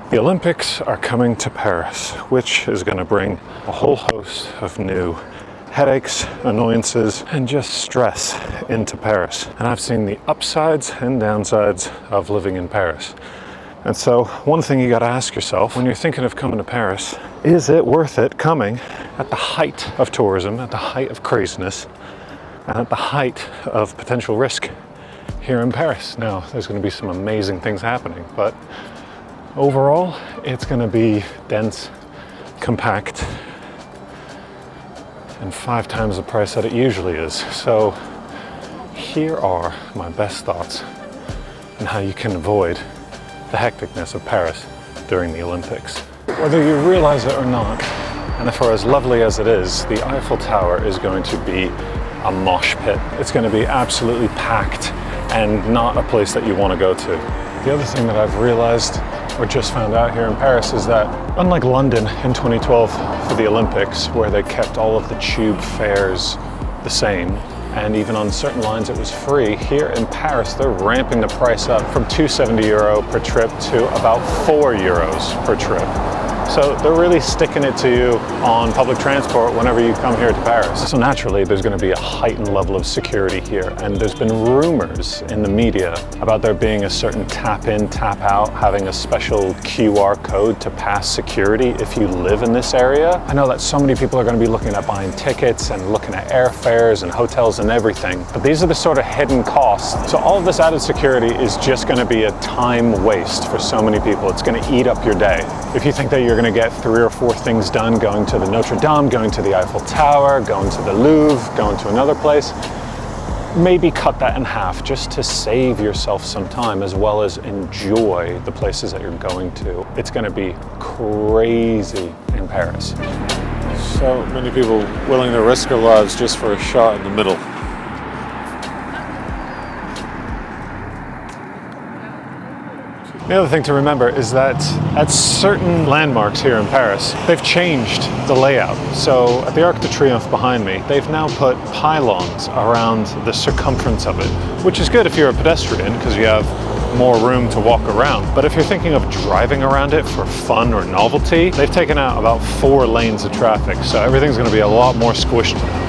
The Olympics are coming to Paris, which is going to bring a whole host of new headaches, annoyances, and just stress into Paris. And I've seen the upsides and downsides of living in Paris. And so one thing you got to ask yourself when you're thinking of coming to Paris, is it worth it coming at the height of tourism, at the height of craziness, and at the height of potential risk here in Paris? Now, there's going to be some amazing things happening, but overall, it's going to be dense, compact, and 5 times the price that it usually is. So here are my best thoughts on how you can avoid the hecticness of Paris during the Olympics. Whether you realize it or not, and for as lovely as it is, the Eiffel Tower is going to be a mosh pit. It's going to be absolutely packed and not a place that you want to go to. The other thing that I've realized or just found out here in Paris is that unlike London in 2012 for the Olympics, where they kept all of the tube fares the same, and even on certain lines it was free, here in Paris they're ramping the price up from €270 per trip to about €4 per trip. So they're really sticking it to you on public transport whenever you come here to Paris. So naturally, there's going to be a heightened level of security here. And there's been rumors in the media about there being a certain tap in, tap out, having a special QR code to pass security if you live in this area. I know that so many people are going to be looking at buying tickets and looking at airfares and hotels and everything. But these are the sort of hidden costs. So all of this added security is just going to be a time waste for so many people. It's going to eat up your day. If you think that you're going to get 3 or 4 things done, going to the Notre Dame, going to the Eiffel Tower, going to the Louvre, going to another place, maybe cut that in half just to save yourself some time as well as enjoy the places that you're going to. It's going to be crazy in Paris. So many people willing to risk their lives just for a shot in the middle. The other thing to remember is that at certain landmarks here in Paris, they've changed the layout. So at the Arc de Triomphe behind me, they've now put pylons around the circumference of it, which is good if you're a pedestrian because you have more room to walk around. But if you're thinking of driving around it for fun or novelty, they've taken out about 4 lanes of traffic. So everything's going to be a lot more squished now.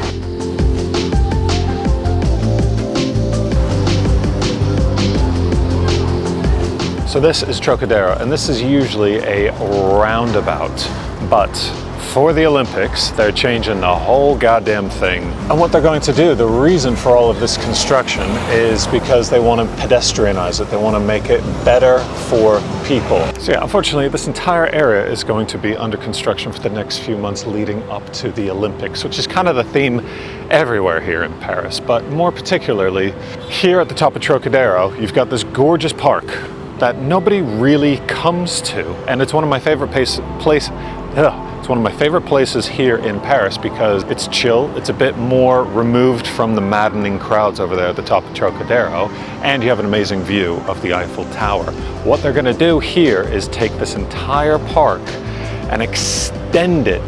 So this is Trocadero, and this is usually a roundabout, but for the Olympics, they're changing the whole goddamn thing. And what they're going to do, the reason for all of this construction is because they want to pedestrianize it. They want to make it better for people. So yeah, unfortunately, this entire area is going to be under construction for the next few months leading up to the Olympics, which is kind of the theme everywhere here in Paris. But more particularly, here at the top of Trocadero, you've got this gorgeous park that nobody really comes to, and it's one of my favorite it's one of my favorite places here in Paris because it's chill, it's a bit more removed from the maddening crowds over there at the top of Trocadero, and you have an amazing view of the Eiffel Tower. What they're going to do here is take this entire park and extend it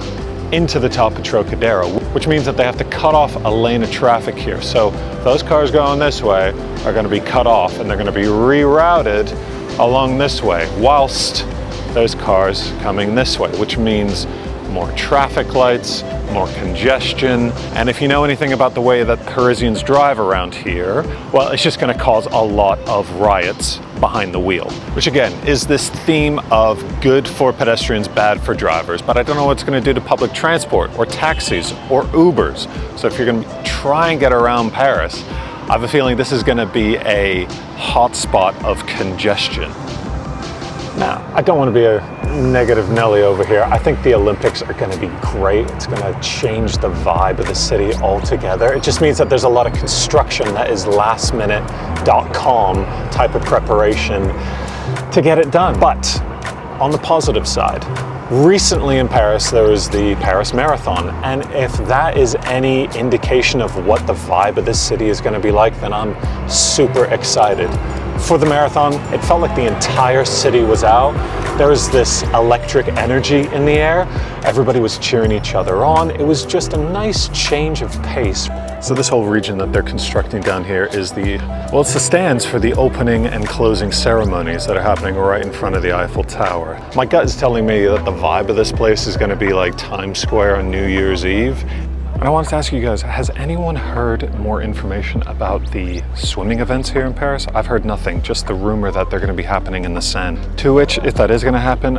into the top of Trocadero, which means that they have to cut off a lane of traffic here. So those cars going this way are going to be cut off and they're going to be rerouted along this way, whilst those cars coming this way, which means more traffic lights, more congestion. And if you know anything about the way that Parisians drive around here, well, it's just going to cause a lot of riots behind the wheel, which again is this theme of good for pedestrians, bad for drivers. But I don't know what it's going to do to public transport or taxis or Ubers. So if you're going to try and get around Paris, I have a feeling this is going to be a hotspot of congestion. Now, I don't want to be a negative Nelly over here. I think the Olympics are going to be great. It's going to change the vibe of the city altogether. It just means that there's a lot of construction that is last-minute.com type of preparation to get it done. But on the positive side, recently in Paris, there was the Paris Marathon. And if that is any indication of what the vibe of this city is going to be like, then I'm super excited. For the marathon, it felt like the entire city was out. There was this electric energy in the air. Everybody was cheering each other on. It was just a nice change of pace. So this whole region that they're constructing down here is it's the stands for the opening and closing ceremonies that are happening right in front of the Eiffel Tower. My gut is telling me that the vibe of this place is going to be like Times Square on New Year's Eve. And I wanted to ask you guys, has anyone heard more information about the swimming events here in Paris? I've heard nothing, just the rumor that they're going to be happening in the Seine. To which, if that is going to happen,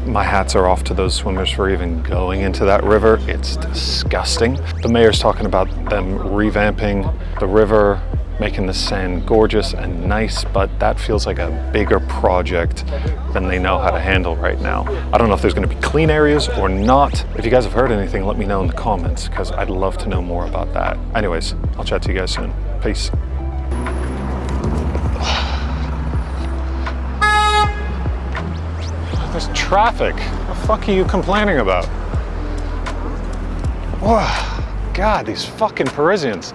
my hats are off to those swimmers for even going into that river. It's disgusting. The mayor's talking about them revamping the river, making the Seine gorgeous and nice, but that feels like a bigger project than they know how to handle right now. I don't know if there's going to be clean areas or not. If you guys have heard anything, let me know in the comments, because I'd love to know more about that. Anyways, I'll chat to you guys soon. Peace. There's traffic. What the fuck are you complaining about? Whoa, God, these fucking Parisians.